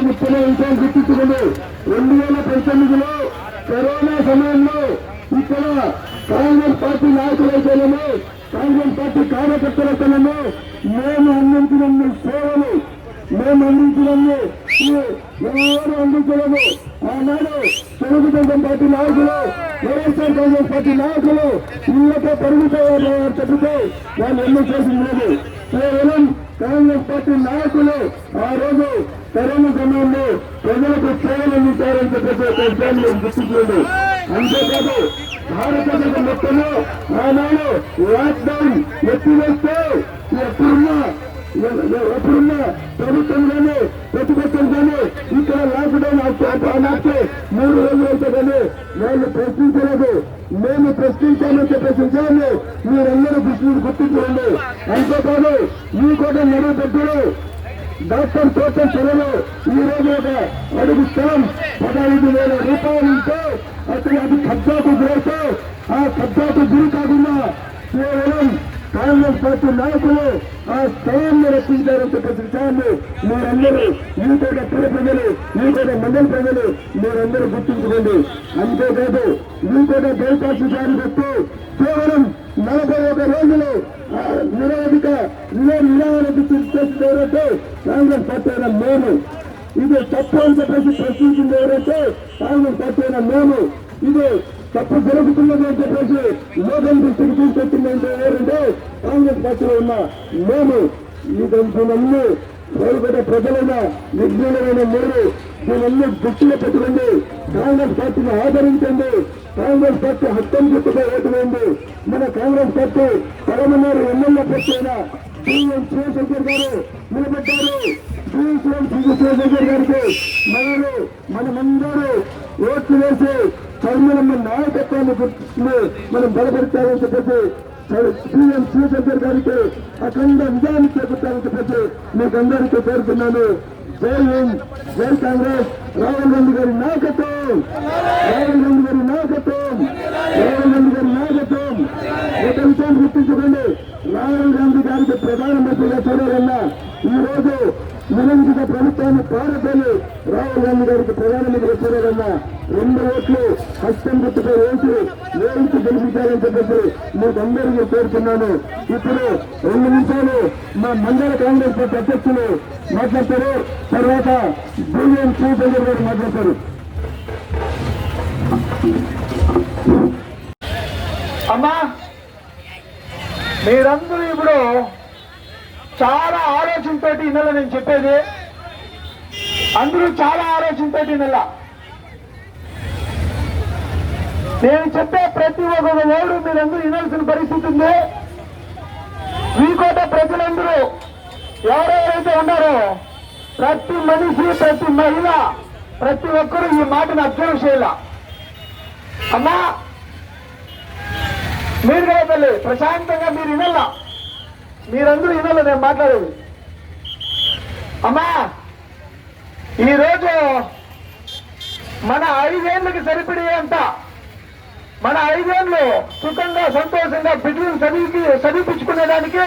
ముఖ్యమైన విషయం గుర్తించుకుంది. 2019లో కరోనా సమయంలో ఇక్కడ కాంగ్రెస్ పార్టీ నాయకులైతేనేమో కాంగ్రెస్ పార్టీ కార్యకర్తలైతేనేమో మేము అందించిన సేవలు మేము అందించినన్ని ఎవరు అందించలేము. ఆనాడు తెలుగుదేశం పార్టీ నాయకులు వైఎస్ఆర్ కాంగ్రెస్ పార్టీ నాయకులు ఇళ్లతో పరిమితమయ్యారు చెబితే వాళ్ళు ఎన్నో చేసింది లేదు. కేవలం కాంగ్రెస్ పార్టీ నాయకులు ఆ రోజు కరోనా సమయంలో ప్రజలకు సేవలు అందించారని చెప్పేసి గుర్తించలేదు. అంతేకాదు భారతదేశం మొత్తంలో ఆనాడు లాక్డౌన్ ఎత్తివేస్తే ఎప్పుడున్న ప్రభుత్వంలోనే ప్రతిపక్షంలోనే ఇక్కడ లాక్డౌన్ ఆనాటికి 3 రోజులు అయితే కానీ వాళ్ళు ప్రశ్నించలేదు. మేము ప్రశ్నించామని చెప్పేసి విషయాన్ని మీరందరూ దృష్టిని గుర్తించండి. అంతేకాదు ఈ కూడా నడువు పెద్దలు డాక్టర్ తోటం చెరువులో ఈ రోజు ఒక అడుగు స్థలం 15,000 రూపాయలు ఉంటే అతను అది కబ్జాకు గురైతే ఆ కబ్జాకు గురి కాకుండా కేవలం కాంగ్రెస్ పార్టీ నాయకులు ఆ స్థలాన్ని రక్షించారని చెప్పేసి విషయాన్ని మీరందరూ ఈ కూడా పుర ప్రజలు ఈ కూడా మండల ప్రజలు మీరందరూ గుర్తించుకోండి. అంతేకాదు ఈ కూడా దరఖాస్తు జారీ పెట్టి కేవలం 41 రోజులు నిరాధిక నిరాహారకి చేసింది ఎవరైతే కాంగ్రెస్ పార్టీ అయిన మేము. ఇది తప్పు అని చెప్పేసి ప్రశ్నించింది ఎవరైతే కాంగ్రెస్ పార్టీ అయిన మేము. ఇది తప్పు జరుగుతున్నది అని చెప్పేసి లోకల్ దృష్టికి తీసుకొచ్చిందంటే ఎవరంటే కాంగ్రెస్ పార్టీలో ఉన్న మేము. దీనన్నీ కూడా ప్రజలైన విజ్ఞానమైన మీరు దీనన్నీ దృష్టిలో పెట్టుకోండి. కాంగ్రెస్ పార్టీని ఆదరించండి. కాంగ్రెస్ పార్టీ హత్యం చుట్టూ ఓటు వేయండి. మన కాంగ్రెస్ పార్టీ పరమనేరు ఎమ్మెల్యే పార్టీ అయిన బిఎం శివశంకర్ గారు నిలబెట్టారు. శివశంకర్ గారికి మనమందరూ ఓట్లు వేసి చర్మలమ్మ నాయకత్వాన్ని మనం బలపరిచారని చెప్పేసి బిఎం శివశంకర్ గారికి అఖండ విజయాన్ని చేపట్టాలని చెప్పేసి మీకు అందరికీ కోరుతున్నాను. జై హింద్, జై కాంగ్రెస్. రాహుల్ గాంధీ గారి నాయకత్వం, రాహుల్ గాంధీ గారి నాయకత్వం, రాహుల్ గాంధీ గారి నాయకత్వం. ఒక విషయాన్ని గుర్తించుకోండి. రాహుల్ గాంధీ గారికి ప్రధానమంత్రిగా చూడాలన్నా ఈ రోజు నిరంకుశ ప్రభుత్వాన్ని పారతోని రాహుల్ గాంధీ గారికి ప్రధానమంత్రిగా చూడాలన్నా 2 ఓట్లు హస్తం గుర్తుపై వేయించి గెలిపించాలని చెప్పేసి మీకు అందరికీ కోరుతున్నాను. ఇప్పుడు 2 నిమిషాలు మా మండల కాంగ్రెస్ పార్టీ అధ్యక్షులు మాట్లాడతారు. తర్వాత బిఎం శివశంకర్ గారు మాట్లాడతారు. అమ్మా, మీరందరూ ఇప్పుడు చాలా ఆలోచనతో ఈ నెల నేను చెప్పేది, అందరూ చాలా ఆలోచనతో ఈ నెల నేను చెప్పే ప్రతి ఒక్క ఓడు మీరందరూ వినాల్సిన పరిస్థితి ఉంది. వీకోట ప్రజలందరూ ఎవరెవరైతే ఉన్నారో ప్రతి మనిషి, ప్రతి మహిళ, ప్రతి ఒక్కరూ ఈ మాటను అబ్జర్వ్ చేయాల. అమ్మా, మీరు కదా తల్లి ప్రశాంతంగా మీరు వినాల, మీరందరూ వినాల నేను మాట్లాడేది. అమ్మా, ఈరోజు మన 5 ఏళ్ళకి సరిపడేంత మన 5 ఏళ్ళు సుఖంగా సంతోషంగా బిడ్డలను చదివించుకునేదానికి,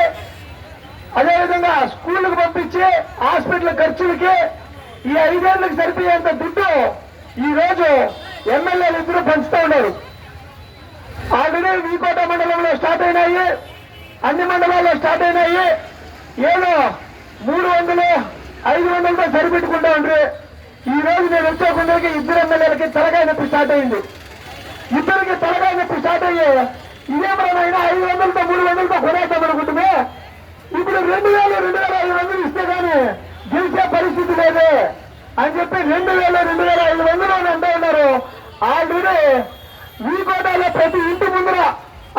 అదేవిధంగా స్కూళ్ళకు పంపించి హాస్పిటల్ ఖర్చులకి ఈ 5 ఏళ్ళకి సరిపోయేంత దుడ్డు ఈ రోజు ఎమ్మెల్యేలు ఇద్దరు పంచుతూ ఉన్నారు. ఆల్రెడీ వీకోట మండలంలో స్టార్ట్ అయినాయి, అన్ని మండలాల్లో స్టార్ట్ అయినాయి. ఏదో 300, 500తో సరిపెట్టుకుంటా ఉండ్రి. ఈ రోజు నేను వచ్చేకుండకి 2 ఎమ్మెల్యేలకి తలకాయ నొప్పి స్టార్ట్ అయింది. ఇద్దరికి తలకాయ నొప్పి స్టార్ట్ అయ్యి ఇదేమైనా 500తో 300తో కొనేద్దాం అనుకుంటున్నా. ఇప్పుడు 2,000, 2,500 ఇస్తే గానీ గెలిచే పరిస్థితి లేదు అని చెప్పి 2,000, 2,500 అని అంటూ ఉన్నారు. ఆల్రెడీ వీకోటలో ప్రతి ఇంటి ముందర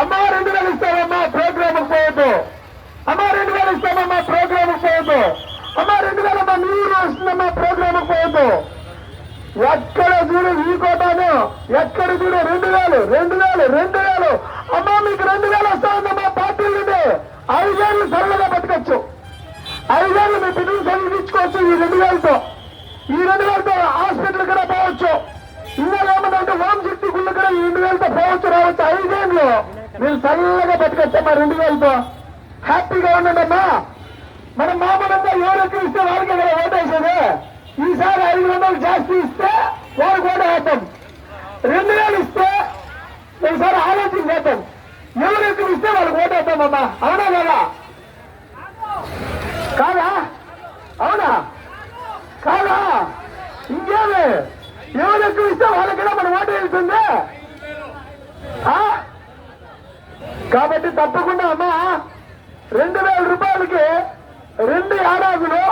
అమ్మా 2,000 ఇస్తామమ్మా ప్రోగ్రామ్ పోవద్దు, అమ్మా 2,000 ఇస్తామమ్మా ప్రోగ్రామ్ పోవద్దు, అమ్మా 2,000 అమ్మా నీరు వస్తుందమ్మా ప్రోగ్రామ్ పోవద్దు. ఎక్కడ చూడు వీకోటాను, ఎక్కడ చూడు 2,000, 2,000, 2,000. అమ్మా మీకు 2,000 వస్తామమ్మా పార్టీ నుండి 5 ఏళ్ళు సరళగా బతకచ్చు, 5 ఏళ్ళు మీ పిల్లలు చదివించుకోవచ్చు. ఈ 2,000తో ఈ 2,000తో హాస్పిటల్ కూడా పోవచ్చు. ఇంకా ఏమన్నంటే హోమ్ శక్తి గుళ్ళు కూడా ఈ 2,000తో పోవచ్చు, రావచ్చు. 5 ఏళ్ళు మీరు చల్లగా బతకచ్చమ్మా 2,000తో. హ్యాపీగా ఉండండి అమ్మా. మనం మామూలుగా ఎవరెక్కువ ఇస్తే వాళ్ళకే కదా ఓటేసేది. ఈసారి 500 జాస్తి ఇస్తే వారు కూడా వేద్దాం. 2000 ఇస్తే ఈసారి ఆలోచన చేద్దాం. ఎవరు ఎక్కువ ఇస్తే వాళ్ళు ఓటేద్దామమ్మా. అవునా కదా? కాదా? అవునా కాదా? ఇంకేమి ఎవరు ఎక్కువ ఇస్తే వాళ్ళకైనా మన ఓటు వెళ్తుంది. కాబట్టి తప్పకుండా అమ్మా 2000 రూపాయలకి 2 ఏడాదులు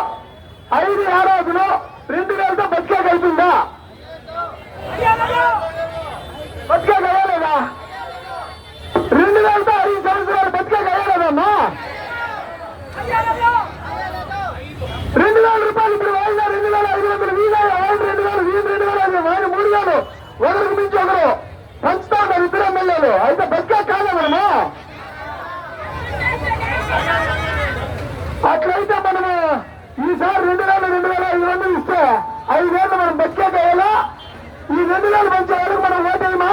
5 ఏడాదులు 2000తో బతికేగలుగుతుందా? బతికేగలలేదా? 2000తో 5 సంవత్సరాలు బతికేగలలేదమ్మా? 2000 రూపాయలు ఇప్పుడు వాయిదా 2500 వీధా 2000 వీధి 2000 వాయిదా 3000 ఒకరికి మించి ఒకరు పంచుతా ఉన్నారు ఇద్దరు ఎమ్మెల్యేలు. అయితే బతికే కాదా మనము? అట్లయితే మనము ఈసారి 2500 ఇస్తే 5 ఏళ్ళు మనం బతికే కావాలా? ఈ 2000 మంచి వరకు మనం ఓటేయమా?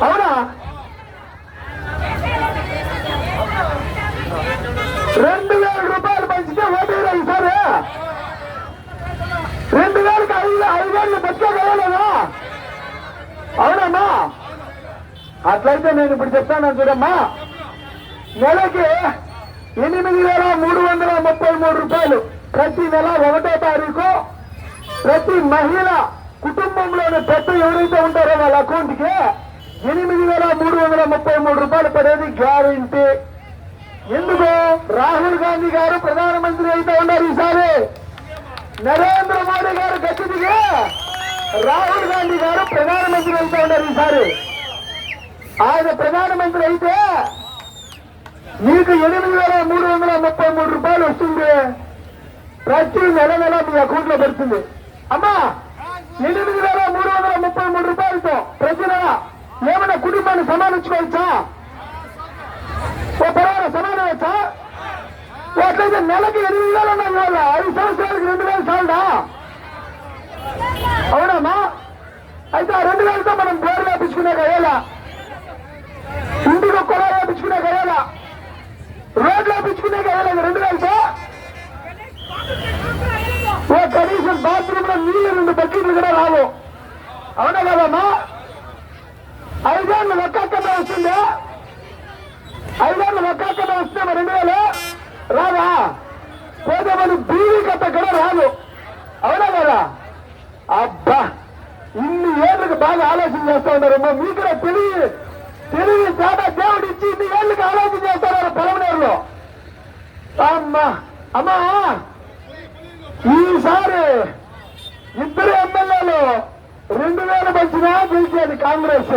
అవునా? 2000 రూపాయలు పంచితే ఓటేయరా ఈసారి? 2000కి 5 ఏళ్ళు బతికే కావాలనా? అవునమ్మా? అట్లయితే నేను ఇప్పుడు చెప్తాను చూడమ్మా. నెలకి 8333 రూపాయలు ప్రతి నెల 1వ తారీఖు ప్రతి మహిళ కుటుంబంలోని పెద్ద ఎవరైతే ఉంటారో వాళ్ళ అకౌంట్ కి 8333 రూపాయలు పడేది గ్యారెంటీ. ఎందుకు? రాహుల్ గాంధీ గారు ప్రధానమంత్రి అయితే ఉన్నారు ఈసారి. నరేంద్ర మోడీ గారు గట్టి దిగి రాహుల్ గాంధీ గారు ప్రధానమంత్రి అయితే ఉన్నారు ఈసారి. ఆయన ప్రధానమంత్రి అయితే మీకు 8333 రూపాయలు వస్తుంది. ప్రతి నెల మీ అకౌంట్ లో పడుతుంది. అమ్మా 8333 రూపాయలతో ప్రతి నెల ఏమైనా కుటుంబాన్ని సమానించుకోవచ్చా? ఓ పర్వాలేదు సమానవచ్చా? అట్లయితే నెలకి 8000 ఉన్నాయి వాళ్ళ 5 సంవత్సరాలకి 2000 చాలదా? అవునమ్మా? అయితే ఆ 2000తో మనం బోర్లు వేపించుకునే కయ్యాలా, ఇంటికి కొలా వేపించుకునే కయ్యాలా, రోడ్లు వేపించుకునే కయ్యాలి 2000తో. ఓ కనీసం బాత్రూమ్ లో నీళ్ళు 2 బకెట్లు కూడా రావు. అవునా కదమ్మా? 5 ఏళ్ళు ఒక్కక్కనే వస్తుంది. 5 ఏళ్ళు ఒక్కక్కనే వస్తే 2000 రాదా? పోతే మనం బీవీ కట్ట కూడా రాదు. అవునా కదా? అబ్బా ఇన్ని ఏళ్ళకి బాగా ఆలోచన చేస్తా ఉన్నారమ్మా. మీకు కూడా తెలివి చాలా దేవుడు ఇచ్చి ఇన్ని ఏళ్ళకి ఆలోచన చేస్తున్నారు పొలంనేరులో. అమ్మా అమ్మా ఈసారి ఇద్దరు ఎమ్మెల్యేలు 2000 పంచినా గెలిచేది కాంగ్రెస్,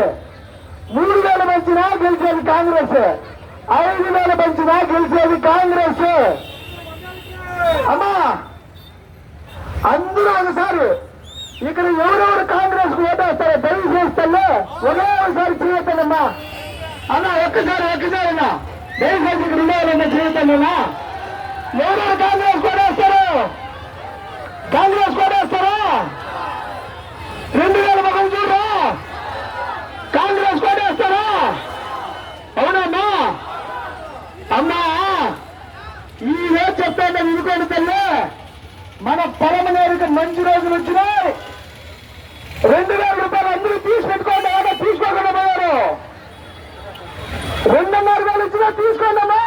3000 పంచినా గెలిచేది కాంగ్రెస్, 5000 పంచినా గెలిచేది కాంగ్రెస్. అమ్మా అందరూ ఒకసారి ఇక్కడ ఎవరెవరు కాంగ్రెస్ కు ఓటేస్తారో దయచేస్తలే ఒకేసారి చేయొద్దమ్మా. అన్నా ఒక్కసారి అన్నా దయచేసి ఇక్కడ ఉండేవాళ్ళన్నా చేయొద్దన్నా. ఎవరెవరు కాంగ్రెస్ కోటేస్తారు? కాంగ్రెస్ కోటేస్తారా? 2000 ముఖం చూడరా? కాంగ్రెస్ కోటేస్తారా? అవునమ్మా? అమ్మా ఈ రోజు చెప్తాను ఇనుకోండి తల్లి, మన పొలంనేరుకి మంచి రోజులు వచ్చినాయి. 2000 రూపాయలు అందరూ తీసుపెట్టుకోండి. ఏదో తీసుకోకుండా పోయారు. 2500 ఇచ్చినా తీసుకోండి అమ్మా.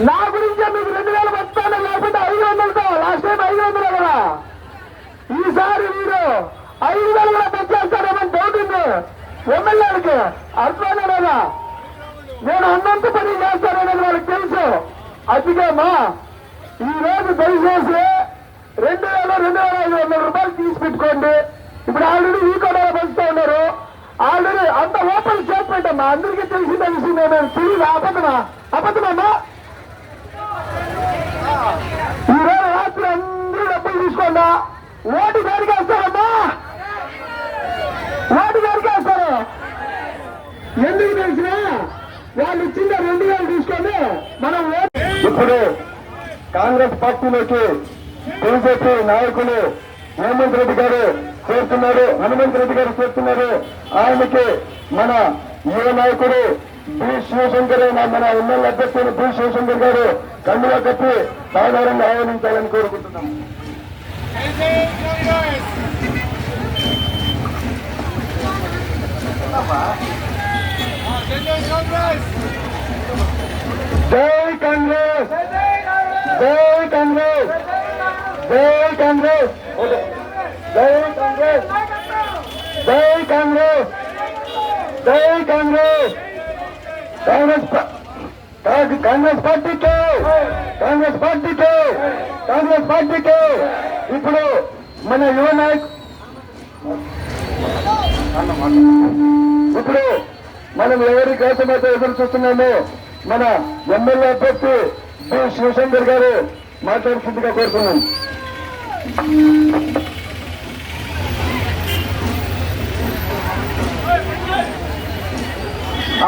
నా గురించే మీకు 2000 వస్తాను, లేకపోతే 500తో. లాస్ట్ టైం 500 కదా. ఈసారి మీరు 5000 కూడా తెచ్చేస్తారేమని డౌట్ ఉంది ఎమ్మెల్యేలకి. అర్థమైనా లేదా? నేను అన్నంత పని చేస్తానని వాళ్ళకి తెలుసు. అందుకేమా ఈ రోజు దయచేసి 2500 రూపాయలు తీసి పెట్టుకోండి. ఇప్పుడు ఆల్రెడీ ఈ కూడా పంచుతా ఉన్నారు. ఆల్రెడీ అంత ఓపెన్ స్టేట్మెంట్ అమ్మా. అందరికీ తెలిసిందే విషయం. నేను తెలియదు. అబద్ధమమ్మా. ఈ రోజు రాత్రి అందరూ డబ్బులు తీసుకోండా. ఓటు గారికి వేస్తారమ్మా. ఓటు గారికి వేస్తారు. ఎందుకు తెలిసినా వాళ్ళు ఇచ్చింది 2000 తీసుకొని మనం ఇప్పుడు కాంగ్రెస్ పార్టీలోకి బీజేపీ నాయకులు హేమంత్ రెడ్డి గారు చేస్తున్నారు, హనుమంత్ రెడ్డి గారు చేస్తున్నారు. ఆయనకి మన యువ నాయకుడు బి శివశంకర్ మన ఎమ్మెల్యే అభ్యర్థులు బి శివశంకర్ గారు కన్నుగా కప్పి సాధారణంగా ఆహ్వానించాలని కోరుకుంటున్నాం. జై కాంగ్రెస్, జై కాంగ్రెస్, జై కాంగ్రెస్, జై కాంగ్రెస్, జై కాంగ్రెస్, జై కాంగ్రెస్, కాంగ్రెస్ పార్టీకి, కాంగ్రెస్ పార్టీకి, కాంగ్రెస్ పార్టీకి. ఇప్పుడు మన యువ నాయకు ఇప్పుడు మనం ఎవరి కోసమైతే ఎదురు చూస్తున్నామో మన ఎమ్మెల్యే అభ్యర్థి బి శివశంకర్ గారు మాట్లాడుతుందిగా కోరుతున్నాం.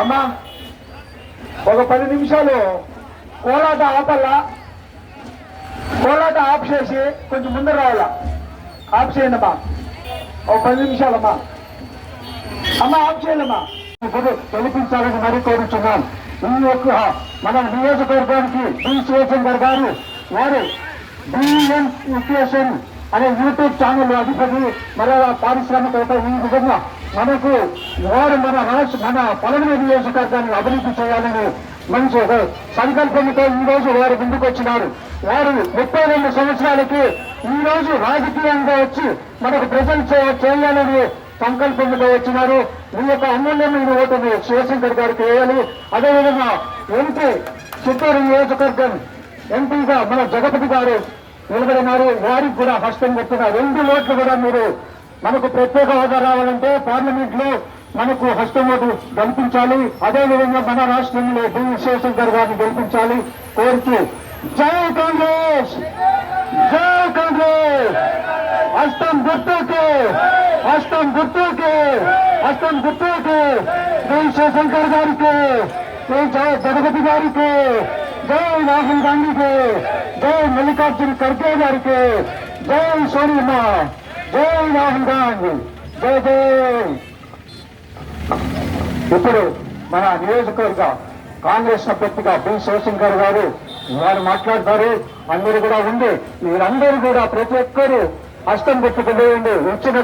అమ్మా ఒక 10 నిమిషాలు కోలాట ఆపల్లా, కోలాట ఆఫ్ చేసి కొంచెం ముందర రావాలా. ఆఫ్ చేయండి అమ్మా, ఒక 10 నిమిషాలమ్మా. అమ్మా ఆఫ్ చేయాలమ్మా. తెలిపించాలని మరీ కోరుతున్నాం. ఈ యొక్క మన నియోజకవర్గానికి బి శివశంకర్ గారు వారు బిఎన్ ఎడ్యుకేషన్ అనే యూట్యూబ్ ఛానల్ అధిపతి, మరో పారిశ్రామికవేత్త. ఈ విధంగా మనకు వారు మన పొలమనే నియోజకవర్గాన్ని అభివృద్ధి చేయాలని మంచి ఒక సంకల్పంతో ఈ రోజు వారు ముందుకు వచ్చినారు. వారు 32 సంవత్సరాలకి ఈ రోజు రాజకీయంగా వచ్చి మనకు ప్రజెంట్ చేయాలని సంకల్పంతో వచ్చినారు. మీ యొక్క అమూల్యమైన ఓటును శివశంకర్ గారికి వేయాలి. అదేవిధంగా ఎంపీ చిత్తూరు నియోజకవర్గం ఎంపీగా మన జగపతి గారు నిలబడినారు. వారికి కూడా హస్తం పెట్టిన 2 ఓట్లు కూడా మీరు మనకు ప్రత్యేక హోదా రావాలంటే పార్లమెంట్ లో మనకు హస్తం ఓటు గెలిపించాలి. అదేవిధంగా మన రాష్ట్రంలో బి శివశంకర్ గారిని గెలిపించాలి కోరుతూ జై కాంగ్రెస్, జై కాంగ్రెస్. హస్తం గుర్తుకే, హస్తం గుర్తుకే, హస్తం గుర్తుకే. బి శివశంకర్ గారికి, జగపతి గారికి, జై రాహుల్ గాంధీకి, జై మల్లికార్జున ఖర్గే గారికి, జై సోనియమ్మ, జై రాహుల్ గాంధీ, జై జై. ఇప్పుడు మన నియోజకవర్గ కాంగ్రెస్ అభ్యర్థిగా బి శివశంకర్ గారు వారు మాట్లాడతారు. అందరూ కూడా ఉండి మీరందరూ కూడా ప్రతి ఒక్కరూ హస్తం పెట్టుకుని వచ్చిన